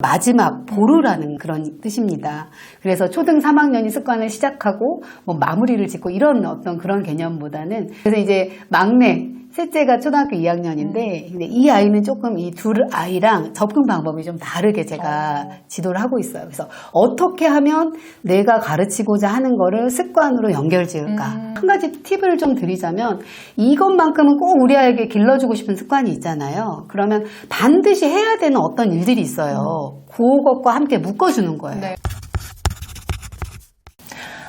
마지막 보루라는 그런 뜻입니다. 그래서 초등 3학년이 습관을 시작하고 뭐 마무리를 짓고 이런 어떤 그런 개념보다는, 그래서 이제 막내 셋째가 초등학교 2학년인데 근데 이 아이는 조금 이 둘 아이랑 접근 방법이 좀 다르게 제가 지도를 하고 있어요. 그래서 어떻게 하면 내가 가르치고자 하는 거를 습관으로 연결지을까. 한 가지 팁을 좀 드리자면, 이것만큼은 꼭 우리 아이에게 길러주고 싶은 습관이 있잖아요. 그러면 반드시 해야 되는 어떤 일들이 있어요. 그것과 함께 묶어주는 거예요. 네.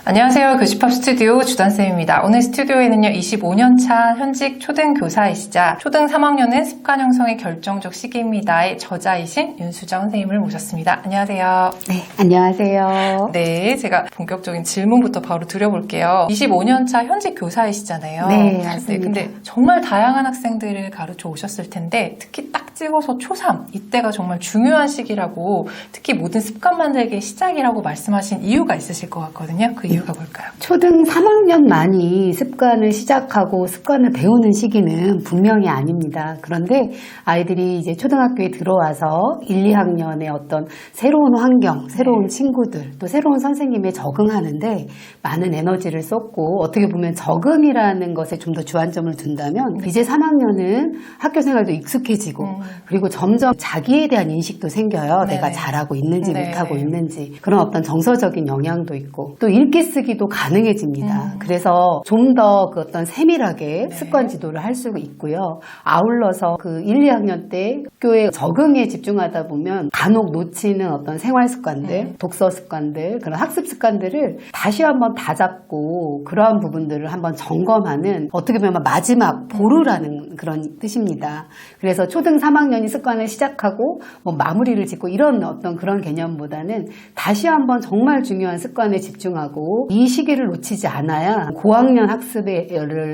안녕하세요. 교집합 스튜디오 주단쌤입니다. 오늘 스튜디오에는요, 25년차 현직 초등 교사이시자 초등 3학년은 습관 형성의 결정적 시기입니다의 저자이신 윤수정 선생님을 모셨습니다. 안녕하세요. 네, 안녕하세요. 네, 제가 본격적인 질문부터 바로 드려볼게요. 25년차 현직 교사이시잖아요. 네, 맞습니다. 네, 근데 정말 다양한 학생들을 가르쳐 오셨을 텐데 특히 딱 찍어서 초3 이때가 정말 중요한 시기라고, 특히 모든 습관 만들기의 시작이라고 말씀하신 이유가 있으실 것 같거든요. 그 이유가 뭘까요? 초등 3학년만이 습관을 시작하고 습관을 배우는 시기는 분명히 아닙니다. 그런데 아이들이 이제 초등학교에 들어와서 1, 2학년의 어떤 새로운 환경, 새로운 친구들, 또 새로운 선생님에 적응하는데 많은 에너지를 쏟고, 어떻게 보면 적응이라는 것에 좀 더 주안점을 둔다면 이제 3학년은 학교 생활도 익숙해지고 그리고 점점 자기에 대한 인식도 생겨요. 네네. 내가 잘하고 있는지 네네. 못하고 있는지, 그런 어떤 정서적인 영향도 있고, 또 읽기 쓰기도 가능해집니다. 그래서 좀 더 그 어떤 세밀하게 습관 지도를 할 수가 있고요. 아울러서 그 1, 2학년 때 학교에 적응에 집중하다 보면 간혹 놓치는 어떤 생활 습관들, 독서 습관들, 그런 학습 습관들을 다시 한번 다잡고 그러한 부분들을 한번 점검하는, 어떻게 보면 마지막 보루라는 그런 뜻입니다. 그래서 초등 3학년이 습관을 시작하고 뭐 마무리를 짓고 이런 어떤 그런 개념보다는 다시 한번 정말 중요한 습관에 집중하고, 이 시기를 놓치지 않아야 고학년 학습을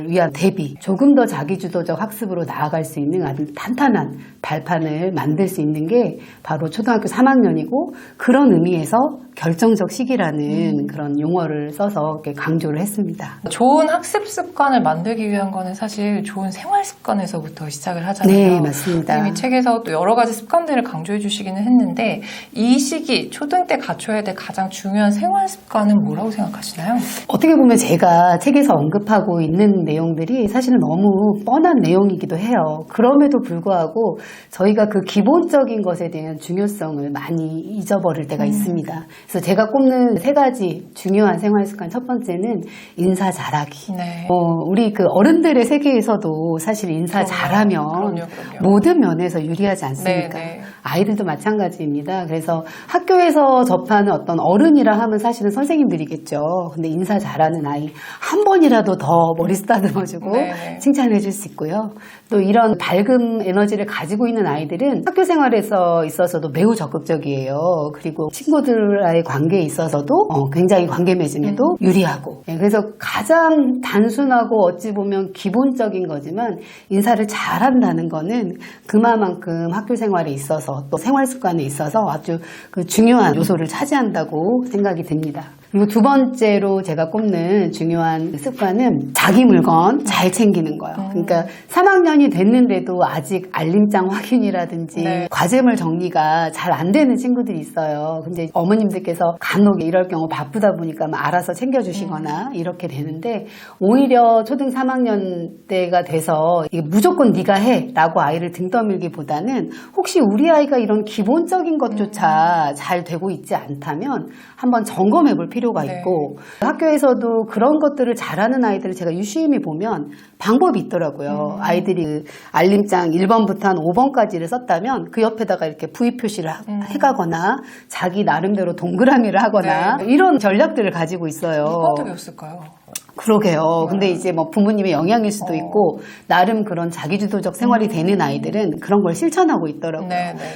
위한 대비, 조금 더 자기주도적 학습으로 나아갈 수 있는 아주 탄탄한 발판을 만들 수 있는 게 바로 초등학교 3학년이고, 그런 의미에서 결정적 시기라는 그런 용어를 써서 이렇게 강조를 했습니다. 좋은 학습 습관을 만들기 위한 거는 사실 좋은 생활 습관에서부터 시작을 하잖아요. 네, 맞습니다. 이미 책에서 또 여러 가지 습관들을 강조해 주시기는 했는데, 이 시기 초등 때 갖춰야 될 가장 중요한 생활 습관은 뭐라고 생각하시나요? 어떻게 보면 제가 책에서 언급하고 있는 내용들이 사실은 너무 뻔한 내용이기도 해요. 그럼에도 불구하고 저희가 그 기본적인 것에 대한 중요성을 많이 잊어버릴 때가 있습니다. 그래서 제가 꼽는 3가지 중요한 생활 습관, 첫 번째는 인사 잘하기. 네. 우리 그 어른들의 세계에서도 사실 인사 잘하면 그럼요. 모든 면에서 유리하지 않습니까? 네. 아이들도 마찬가지입니다. 그래서 학교에서 접하는 어떤 어른이라 하면 사실은 선생님들이겠죠. 근데 인사 잘하는 아이 한 번이라도 더 머리 쓰다듬어주고 네. 칭찬해 줄 수 있고요. 또 이런 밝은 에너지를 가지고 있는 아이들은 학교 생활에서 있어서도 매우 적극적이에요. 그리고 친구들과의 관계에 있어서도 굉장히 관계 맺음에도 유리하고, 그래서 가장 단순하고 어찌 보면 기본적인 거지만 인사를 잘한다는 거는 그만큼 학교 생활에 있어서 또 생활 습관에 있어서 아주 그 중요한 요소를 차지한다고 생각이 듭니다. 그리고 두 번째로 제가 꼽는 중요한 습관은 자기 물건 잘 챙기는 거예요. 그러니까 3학년이 됐는데도 아직 알림장 확인이라든지 네. 과제물 정리가 잘 안 되는 친구들이 있어요. 근데 어머님들께서 간혹 이럴 경우 바쁘다 보니까 알아서 챙겨주시거나 이렇게 되는데, 오히려 초등 3학년 때가 돼서 이게 무조건 네가 해 라고 아이를 등 떠밀기보다는, 혹시 우리 아이가 이런 기본적인 것조차 잘 되고 있지 않다면 한번 점검해 볼 필요가 있고, 학교에서도 그런 것들을 잘하는 아이들을 제가 유심히 보면 방법이 있더라고요. 아이들이 그 알림장 1번부터 한 5번까지를 썼다면 그 옆에다가 이렇게 V 표시를 해가거나 자기 나름대로 동그라미를 하거나 이런 전략들을 가지고 있어요. 누구한테 배웠을까요? 그러게요. 근데 이제 뭐 부모님의 영향일 수도 있고, 나름 그런 자기주도적 생활이 되는 아이들은 그런 걸 실천하고 있더라고요.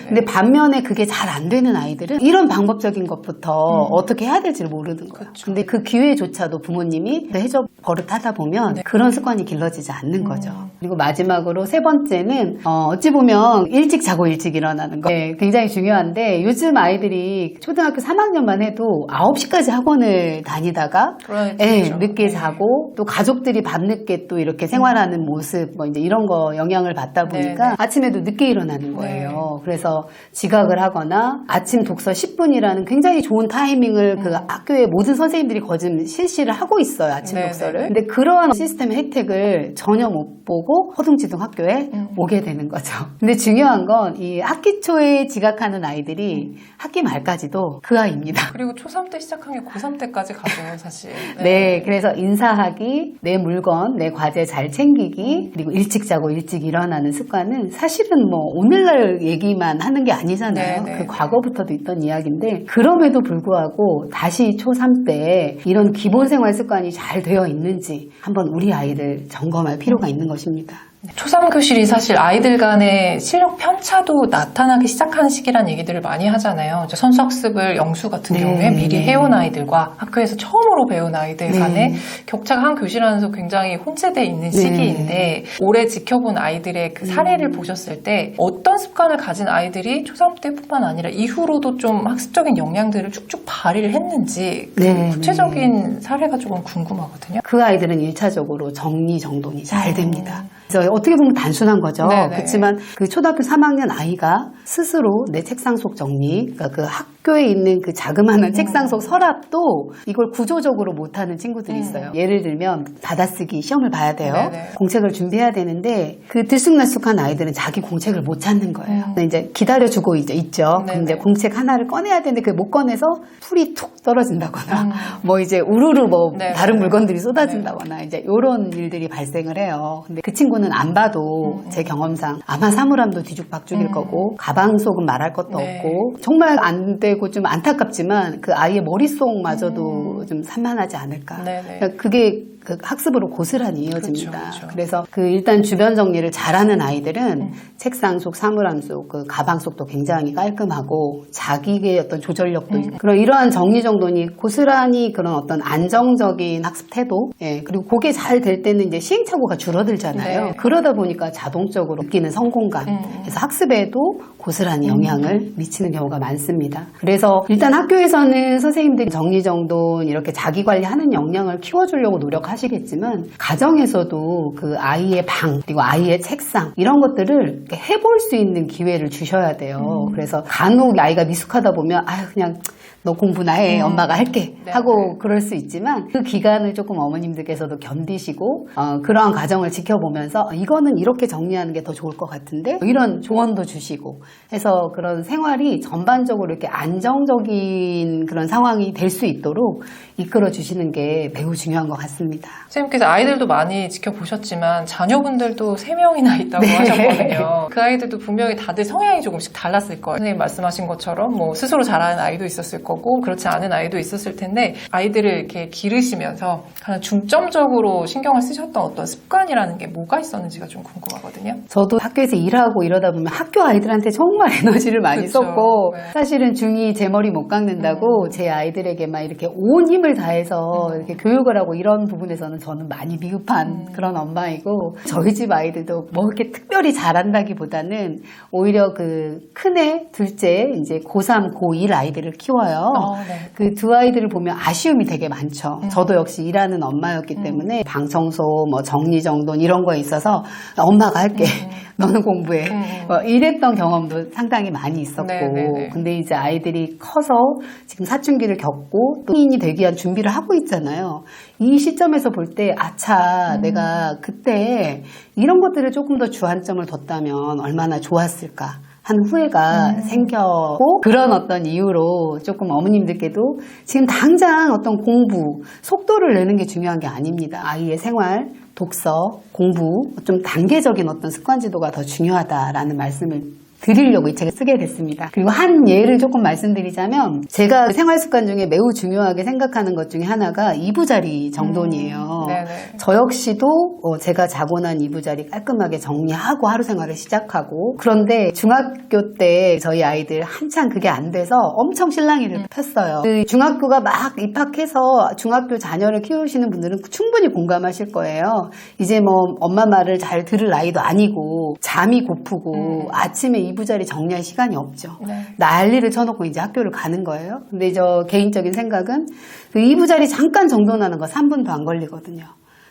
근데 반면에 그게 잘 안 되는 아이들은 이런 방법적인 것부터 어떻게 해야 될지를 모르는 거예요. 근데 그 기회조차도 부모님이 해줘 버릇하다 보면 그런 습관이 길러지지 않는 거죠. 그리고 마지막으로 3번째는 어찌 보면 일찍 자고 일찍 일어나는 거. 네, 굉장히 중요한데, 요즘 아이들이 초등학교 3학년만 해도 9시까지 학원을 다니다가 그렇죠. 늦게 자고 하고 또 가족들이 밤늦게 또 이렇게 생활하는 모습 뭐 이제 이런 거 영향을 받다 보니까 네. 아침에도 늦게 일어나는 거예요. 그래서 지각을 하거나 아침 독서 10분이라는 굉장히 좋은 타이밍을 그 학교의 모든 선생님들이 거진 실시를 하고 있어요. 아침 네, 독서를. 네. 근데 그러한 시스템 혜택을 전혀 못 보고 허둥지둥 학교에 오게 되는 거죠. 근데 중요한 건 이 학기 초에 지각하는 아이들이 학기 말까지도 그 아이입니다. 그리고 초3 때 시작한 게 고3 때까지 가죠, 사실. 네, 그래서 인사하기, 내 물건, 내 과제 잘 챙기기, 그리고 일찍 자고 일찍 일어나는 습관은 사실은 뭐 오늘날 얘기만 하는 게 아니잖아요. 네, 네. 그 과거부터도 있던 이야기인데 그럼에도 불구하고 다시 초3 때 이런 기본 생활 습관이 잘 되어 있는지 한번 우리 아이를 점검할 필요가 있는 것입니다. 초3 교실이 사실 아이들 간의 실력 편차도 나타나기 시작하는 시기란 얘기들을 많이 하잖아요. 선수학습을 영수 같은 네. 경우에 미리 해온 아이들과 학교에서 처음으로 배운 아이들 네. 간의 격차가 한 교실 안에서 굉장히 혼재되어 있는 시기인데 올해 지켜본 아이들의 그 사례를 보셨을 때 어떤 습관을 가진 아이들이 초3 때뿐만 아니라 이후로도 좀 학습적인 역량들을 쭉쭉 발휘를 했는지 그 네. 구체적인 사례가 조금 궁금하거든요. 그 아이들은 1차적으로 정리정돈이 잘 됩니다. 그래서 어떻게 보면 단순한 거죠. 네네. 그렇지만 그 초등학교 3학년 아이가 스스로 내 책상 속 정리, 그러니까 그 학교에 있는 그 자그마한 책상 속 서랍도 이걸 구조적으로 못하는 친구들이 있어요. 예를 들면 받아쓰기 시험을 봐야 돼요. 네네. 공책을 준비해야 되는데 그 들쑥날쑥한 아이들은 자기 공책을 못 찾는 거예요. 근데 이제 기다려주고 이제 있죠. 네네. 근데 공책 하나를 꺼내야 되는데 그걸 못 꺼내서 풀이 툭 떨어진다거나 뭐 이제 우르르 뭐 네네. 다른 물건들이 쏟아진다거나 이제 이런 일들이 발생을 해요. 근데 그 친구는 안 봐도 제 경험상 아마 사물함도 뒤죽박죽일 거고 가방 속은 말할 것도 네. 없고 정말 안 되고 좀 안타깝지만 그 아이의 머릿속마저도 좀 산만하지 않을까. 네네. 그러니까 그게 그 학습으로 고스란히 이어집니다. 그렇죠. 그래서 그 일단 주변 정리를 잘하는 아이들은 책상 속, 사물함 속, 그 가방 속도 굉장히 깔끔하고 자기의 어떤 조절력도 있고 그런 이러한 정리정돈이 고스란히 그런 어떤 안정적인 학습 태도, 예, 그리고 그게 잘 될 때는 이제 시행착오가 줄어들잖아요. 네. 그러다 보니까 자동적으로 느끼는 성공감, 그래서 학습에도 고스란히 영향을 미치는 경우가 많습니다. 그래서 일단 학교에서는 선생님들이 정리정돈 이렇게 자기 관리하는 역량을 키워주려고 노력하시겠지만 가정에서도 그 아이의 방 그리고 아이의 책상 이런 것들을 이렇게 해볼 수 있는 기회를 주셔야 돼요. 그래서 간혹 아이가 미숙하다 보면 아유 그냥 너 공부나 해 엄마가 할게 네. 하고 그럴 수 있지만 그 기간을 조금 어머님들께서도 견디시고 그러한 과정을 지켜보면서 이거는 이렇게 정리하는 게 더 좋을 것 같은데 이런 조언도 주시고 해서 그런 생활이 전반적으로 이렇게 안정적인 그런 상황이 될 수 있도록 이끌어 주시는 게 매우 중요한 것 같습니다. 선생님께서 아이들도 많이 지켜보셨지만 자녀분들도 3명이나 있다고 네. 하셨거든요. 그 아이들도 분명히 다들 성향이 조금씩 달랐을 거예요. 선생님 말씀하신 것처럼 뭐 스스로 잘하는 아이도 있었을 거고 그렇지 않은 아이도 있었을 텐데 아이들을 이렇게 기르시면서 가장 중점적으로 신경을 쓰셨던 어떤 습관이라는 게 뭐가 있었는지가 좀 궁금하거든요. 저도 학교에서 일하고 이러다 보면 학교 아이들한테 정말 에너지를 많이 그쵸. 썼고 네. 사실은 중2 제 머리 못 깎는다고 제 아이들에게 막 이렇게 온 힘을 다해서 이렇게 교육을 하고 이런 부분에서는 저는 많이 미흡한 그런 엄마이고 저희 집 아이들도 뭐 이렇게 특별히 잘한다기보다는 오히려 그 큰애, 둘째 이제 고3, 고1 아이들을 키워요. 네. 그 두 아이들을 보면 아쉬움이 되게 많죠. 저도 역시 일하는 엄마였기 때문에 방 청소, 뭐 정리정돈 이런 거에 있어서 엄마가 할게. 너는 공부해. 뭐 이랬던 경험도 상당히 많이 있었고. 네네네. 근데 이제 아이들이 커서 지금 사춘기를 겪고 또 성인이 되기 위한 준비를 하고 있잖아요. 이 시점에서 볼 때 아차 내가 그때 이런 것들을 조금 더 주안점을 뒀다면 얼마나 좋았을까. 한 후회가 생겼고 그런 어떤 이유로 조금 어머님들께도 지금 당장 어떤 공부 속도를 내는 게 중요한 게 아닙니다. 아이의 생활, 독서, 공부 좀 단계적인 어떤 습관 지도가 더 중요하다라는 말씀을 드리려고 이 책을 쓰게 됐습니다. 그리고 한 예를 조금 말씀드리자면 제가 생활 습관 중에 매우 중요하게 생각하는 것 중에 하나가 이부자리 정돈이에요. 네네. 저 역시도 제가 자고 난 이부자리 깔끔하게 정리하고 하루 생활을 시작하고 그런데 중학교 때 저희 아이들 한창 그게 안 돼서 엄청 실랑이를 폈어요. 그 중학교가 막 입학해서 중학교 자녀를 키우시는 분들은 충분히 공감하실 거예요. 이제 뭐 엄마 말을 잘 들을 나이도 아니고 잠이 고프고 아침에 이부자리 정리할 시간이 없죠. 네. 난리를 쳐놓고 이제 학교를 가는 거예요. 근데 저 개인적인 생각은 그 이부자리 잠깐 정돈하는 거 3분도 안 걸리거든요.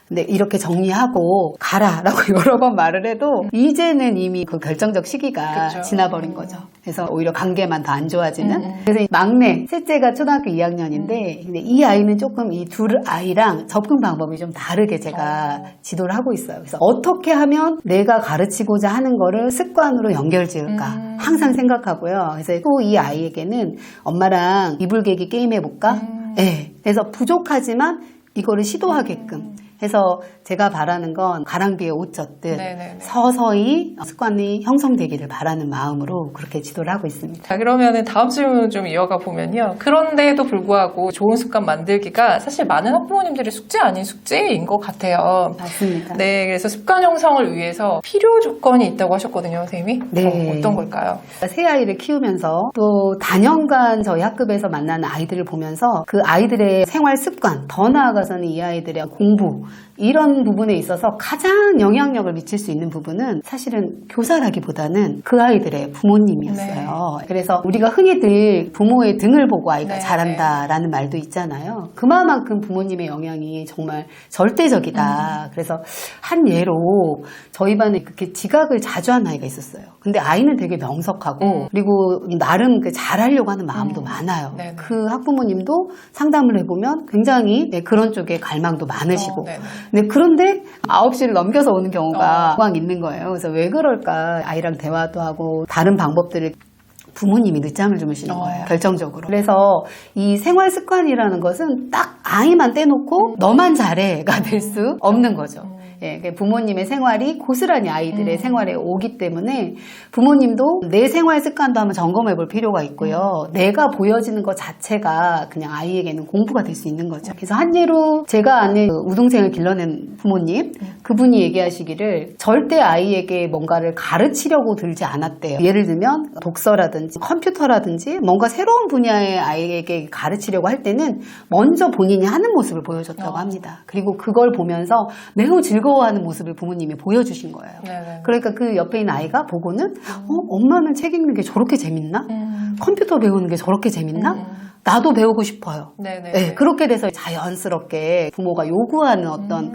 근데 이렇게 정리하고 가라라고 여러 번 말을 해도 이제는 이미 그 결정적 시기가 그쵸. 지나버린 거죠. 그래서 오히려 관계만 더 안 좋아지는. 그래서 이 막내 셋째가 초등학교 2학년인데 근데 이 아이는 조금 이 둘 아이랑 접근 방법이 좀 다르게 제가 지도를 하고 있어요. 그래서 어떻게 하면 내가 가르치고자 하는 거를 습관으로 연결지을까 항상 생각하고요. 그래서 또 이 아이에게는 엄마랑 이불개기 게임 해볼까? 네. 그래서 부족하지만 이거를 시도하게끔 해서 제가 바라는 건 가랑비에 옷 젖듯 네네네. 서서히 습관이 형성되기를 바라는 마음으로 그렇게 지도를 하고 있습니다. 자, 그러면은 다음 질문 좀 이어가 보면요. 그런데도 불구하고 좋은 습관 만들기가 사실 많은 학부모님들의 숙제 아닌 숙제인 것 같아요. 맞습니다. 네, 그래서 습관 형성을 위해서 필요 조건이 있다고 하셨거든요, 선생님이. 네. 어떤 걸까요? 새 아이를 키우면서 또 단연간 저희 학급에서 만나는 아이들을 보면서 그 아이들의 생활 습관, 더 나아가서는 이 아이들의 공부 이런 부분에 있어서 가장 영향력을 미칠 수 있는 부분은 사실은 교사라기보다는 그 아이들의 부모님이었어요. 그래서 우리가 흔히들 부모의 등을 보고 아이가 네, 자란다라는 말도 있잖아요. 그만큼 부모님의 영향이 정말 절대적이다. 그래서 한 예로 저희 반에 그렇게 지각을 자주 한 아이가 있었어요. 근데 아이는 되게 명석하고 그리고 나름 잘하려고 하는 마음도 많아요. 네네. 그 학부모님도 상담을 해보면 굉장히 그런 쪽에 갈망도 많으시고 네네. 네, 그런데 9시를 넘겨서 오는 경우가 왕 있는 거예요. 그래서 왜 그럴까? 아이랑 대화도 하고 다른 방법들을 부모님이 늦잠을 주무시는 거예요. 결정적으로. 그래서 이 생활 습관이라는 것은 딱 아이만 떼놓고 너만 잘해가 될 수 없는 거죠. 예, 부모님의 생활이 고스란히 아이들의 생활에 오기 때문에 부모님도 내 생활 습관도 한번 점검해 볼 필요가 있고요. 내가 보여지는 것 자체가 그냥 아이에게는 공부가 될 수 있는 거죠. 그래서 한 예로 제가 아는 우동생을 길러낸 부모님, 그분이 얘기하시기를 절대 아이에게 뭔가를 가르치려고 들지 않았대요. 예를 들면 독서라든지 컴퓨터라든지 뭔가 새로운 분야의 아이에게 가르치려고 할 때는 먼저 본인이 하는 모습을 보여줬다고 합니다. 그리고 그걸 보면서 매우 즐거워하는 모습을 부모님이 보여주신 거예요. 네네. 그러니까 그 옆에 있는 아이가 보고는 엄마는 책 읽는 게 저렇게 재밌나? 컴퓨터 배우는 게 저렇게 재밌나? 나도 배우고 싶어요. 네네. 네, 그렇게 돼서 자연스럽게 부모가 요구하는 어떤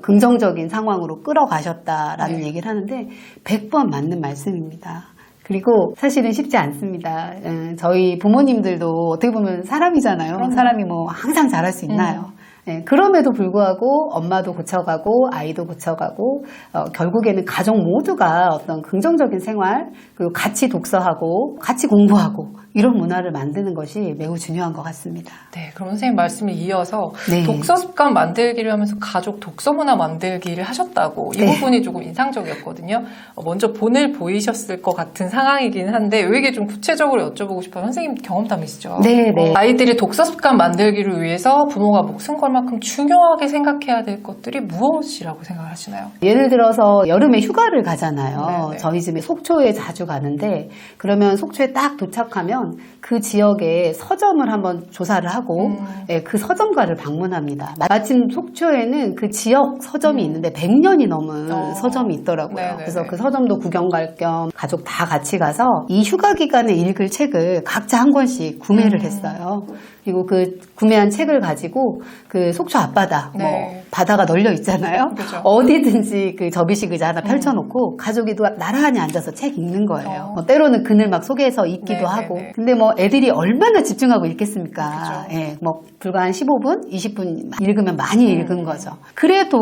긍정적인 상황으로 끌어가셨다라는 얘기를 하는데 100번 맞는 말씀입니다. 그리고 사실은 쉽지 않습니다. 저희 부모님들도 어떻게 보면 사람이잖아요. 사람이 뭐 항상 잘할 수 있나요? 네, 그럼에도 불구하고 엄마도 고쳐가고 아이도 고쳐가고 결국에는 가족 모두가 어떤 긍정적인 생활 그리고 같이 독서하고 같이 공부하고 이런 문화를 만드는 것이 매우 중요한 것 같습니다. 네, 그럼 선생님 말씀을 이어서 네. 독서 습관 만들기를 하면서 가족 독서 문화 만들기를 하셨다고 이 네. 부분이 조금 인상적이었거든요. 먼저 본을 보이셨을 것 같은 상황이긴 한데 여기에 좀 구체적으로 여쭤보고 싶어요. 선생님 경험담이시죠? 네, 네. 아이들이 독서 습관 만들기를 위해서 부모가 목숨 걸 만큼 중요하게 생각해야 될 것들이 무엇이라고 생각하시나요? 예를 들어서 여름에 휴가를 가잖아요. 네네. 저희 집에 속초에 자주 가는데 그러면 속초에 딱 도착하면 그 지역에 서점을 한번 조사를 하고 예, 그 서점가를 방문합니다. 마침 속초에는 그 지역 서점이 있는데 100년이 넘은 서점이 있더라고요. 네네네. 그래서 그 서점도 구경 갈 겸 가족 다 같이 가서 이 휴가 기간에 읽을 책을 각자 한 권씩 구매를 했어요. 그리고 그 구매한 책을 가지고 그 속초 앞바다, 네. 뭐 바다가 널려 있잖아요. 그죠. 어디든지 그 접이식 의자 하나 펼쳐놓고 가족이 나란히 앉아서 책 읽는 거예요. 뭐 때로는 그늘 막 속에서 읽기도 네, 하고. 네, 네. 근데 뭐 애들이 얼마나 집중하고 읽겠습니까? 그죠. 예, 뭐 불과 한 15분, 20분 읽으면 많이 읽은 거죠. 그래도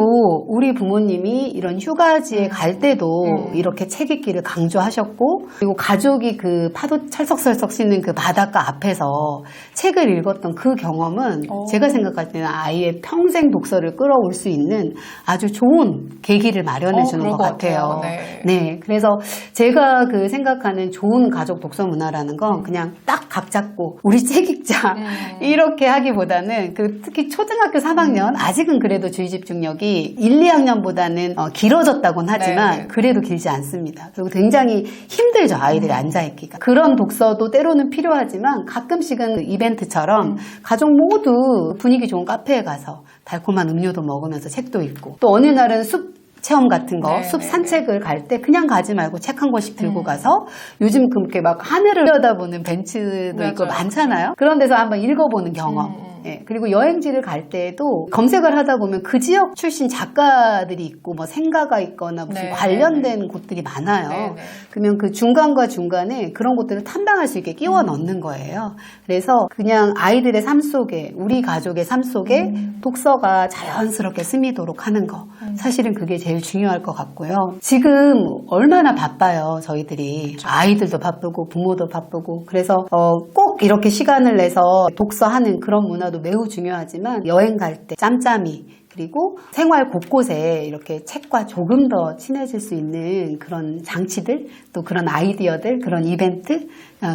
우리 부모님이 이런 휴가지에 갈 때도 이렇게 책 읽기를 강조하셨고, 그리고 가족이 그 파도 철썩철썩 씻는 그 바닷가 앞에서 책을 읽었던 그 경험은 제가 생각할 때는 아이의 평생 독서를 끌어올 수 있는 아주 좋은 계기를 마련해 주는 그럴 것 것 같아요. 같아요. 네, 그래서 제가 그 생각하는 좋은 가족 독서 문화라는 건 그냥 딱 각 잡고 우리 책 읽자 이렇게 하기보다는 그 특히 초등학교 3학년 아직은 그래도 주의 집중력이 1, 2학년보다는 길어졌다고는 하지만 네. 그래도 길지 않습니다. 그리고 굉장히 힘들죠, 아이들이 앉아있기가. 그런 독서도 때로는 필요하지만 가끔씩은 이벤트처럼 가족 모두 분위기 좋은 카페에 가서 달콤한 음료도 먹으면서 책도 읽고 또 어느 날은 숲 체험 같은 거, 네, 숲 네, 산책을 갈 때 그냥 가지 말고 책 한 권씩 들고 가서 요즘 그렇게 막 하늘을 내려다보는 벤치도 있고 맞아요. 많잖아요. 그런 데서 한번 읽어보는 경험. 예, 그리고 여행지를 갈 때에도 검색을 하다 보면 그 지역 출신 작가들이 있고 뭐 생가가 있거나 무슨 네. 관련된 곳들이 많아요. 네. 그러면 그 중간과 중간에 그런 곳들을 탐방할 수 있게 끼워 넣는 거예요. 그래서 그냥 아이들의 삶 속에, 우리 가족의 삶 속에 독서가 자연스럽게 스미도록 하는 거. 사실은 그게 제일 중요할 것 같고요. 지금 얼마나 바빠요, 저희들이. 아이들도 바쁘고 부모도 바쁘고. 그래서 꼭 이렇게 시간을 내서 독서하는 그런 문화도 매우 중요하지만 여행 갈 때 짬짬이 그리고 생활 곳곳에 이렇게 책과 조금 더 친해질 수 있는 그런 장치들, 또 그런 아이디어들, 그런 이벤트,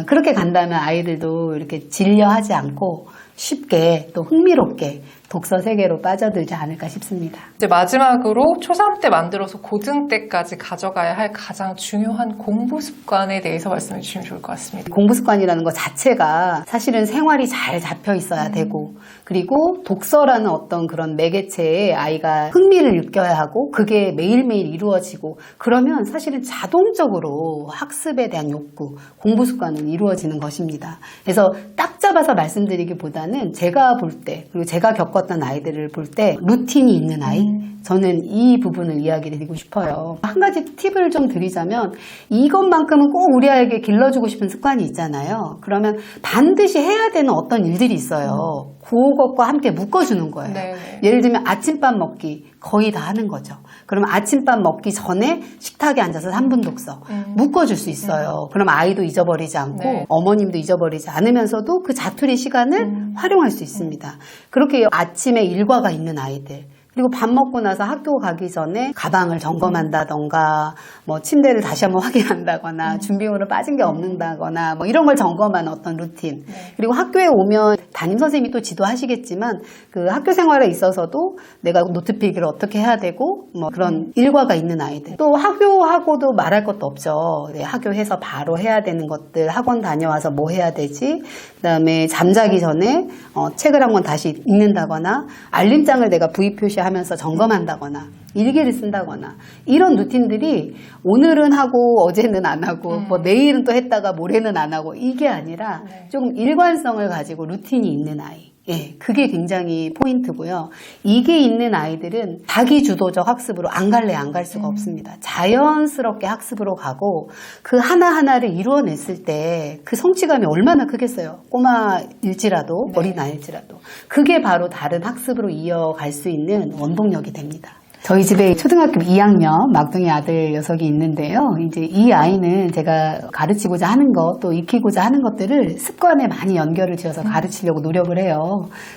그렇게 간다면 아이들도 이렇게 질려하지 않고 쉽게 또 흥미롭게 독서 세계로 빠져들지 않을까 싶습니다. 이제 마지막으로 초3 때 만들어서 고등 때까지 가져가야 할 가장 중요한 공부 습관에 대해서 말씀해 주시면 좋을 것 같습니다. 공부 습관이라는 것 자체가 사실은 생활이 잘 잡혀 있어야 되고, 그리고 독서라는 어떤 그런 매개체에 아이가 흥미를 느껴야 하고 그게 매일매일 이루어지고, 그러면 사실은 자동적으로 학습에 대한 욕구, 공부 습관은 이루어지는 것입니다. 그래서 딱 잡아서 말씀드리기보다는 제가 볼 때, 그리고 제가 겪었던 아이들을 볼 때 루틴이 있는 아이, 저는 이 부분을 이야기 드리고 싶어요. 한 가지 팁을 좀 드리자면, 이것만큼은 꼭 우리 아이에게 길러주고 싶은 습관이 있잖아요. 그러면 반드시 해야 되는 어떤 일들이 있어요. 그것과 함께 묶어주는 거예요. 네. 예를 들면 아침밥 먹기 거의 다 하는 거죠. 그러면 아침밥 먹기 전에 식탁에 앉아서 3분 독서 묶어줄 수 있어요. 그럼 아이도 잊어버리지 않고 네. 어머님도 잊어버리지 않으면서도 그 자투리 시간을 활용할 수 있습니다. 그렇게 아침에 일과가 있는 아이들, 그리고 밥 먹고 나서 학교 가기 전에 가방을 점검한다던가, 뭐 침대를 다시 한번 확인한다거나, 준비물을 빠진 게 없는다거나, 뭐 이런 걸 점검하는 어떤 루틴. 그리고 학교에 오면 담임 선생님이 또 지도하시겠지만, 그 학교 생활에 있어서도 내가 노트 필기를 어떻게 해야 되고, 뭐 그런 일과가 있는 아이들. 또 학교하고도 말할 것도 없죠. 네, 학교에서 바로 해야 되는 것들, 학원 다녀와서 뭐 해야 되지? 그 다음에 잠자기 전에 책을 한권 다시 읽는다거나, 알림장을 내가 부의 표시하면서 점검한다거나, 일기를 쓴다거나, 이런 루틴들이 오늘은 하고 어제는 안 하고 뭐 내일은 또 했다가 모레는 안 하고, 이게 아니라 조금 일관성을 가지고 루틴이 있는 아이. 예, 그게 굉장히 포인트고요. 이게 있는 아이들은 자기 주도적 학습으로 안 갈래 안 갈 수가 없습니다. 자연스럽게 학습으로 가고 그 하나하나를 이루어냈을 때 그 성취감이 얼마나 크겠어요. 꼬마일지라도 어린아이일지라도. 그게 바로 다른 학습으로 이어갈 수 있는 원동력이 됩니다. 저희 집에 초등학교 2학년 막둥이 아들 녀석이 있는데요. 이제 이 아이는 제가 가르치고자 하는 것, 또 익히고자 하는 것들을 습관에 많이 연결을 지어서 가르치려고 노력을 해요.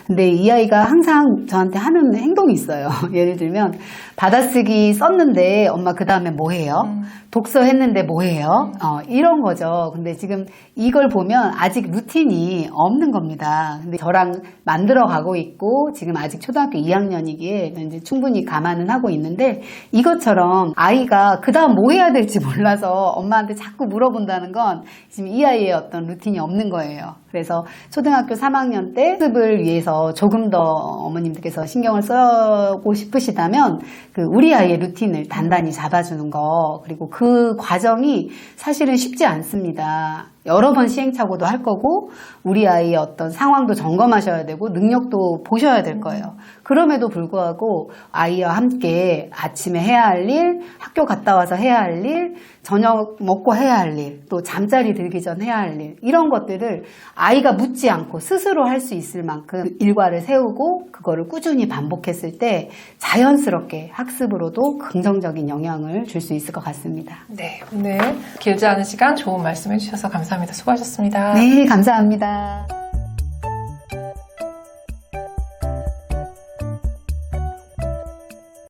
근데 이 아이가 항상 저한테 하는 행동이 있어요. 예를 들면 받아쓰기 썼는데 엄마 그 다음에 뭐 해요? 독서 했는데 뭐 해요? 이런 거죠. 근데 지금 이걸 보면 아직 루틴이 없는 겁니다. 근데 저랑 만들어 가고 있고 지금 아직 초등학교 2학년이기에 이제 충분히 감안은 하고 있는데, 이것처럼 아이가 그 다음 뭐 해야 될지 몰라서 엄마한테 자꾸 물어본다는 건 지금 이 아이의 어떤 루틴이 없는 거예요. 그래서 초등학교 3학년 때 학습을 위해서 조금 더 어머님들께서 신경을 쓰고 싶으시다면 그 우리 아이의 루틴을 단단히 잡아주는 거, 그리고 그 과정이 사실은 쉽지 않습니다. 여러 번 시행착오도 할 거고 우리 아이의 어떤 상황도 점검하셔야 되고 능력도 보셔야 될 거예요. 그럼에도 불구하고 아이와 함께 아침에 해야 할 일, 학교 갔다 와서 해야 할 일, 저녁 먹고 해야 할 일, 또 잠자리 들기 전 해야 할 일, 이런 것들을 아이가 묻지 않고 스스로 할 수 있을 만큼 일과를 세우고 그거를 꾸준히 반복했을 때 자연스럽게 학습으로도 긍정적인 영향을 줄 수 있을 것 같습니다. 네, 오늘 길지 않은 시간 좋은 말씀 해주셔서 감사합니다. 수고하셨습니다. 네, 감사합니다.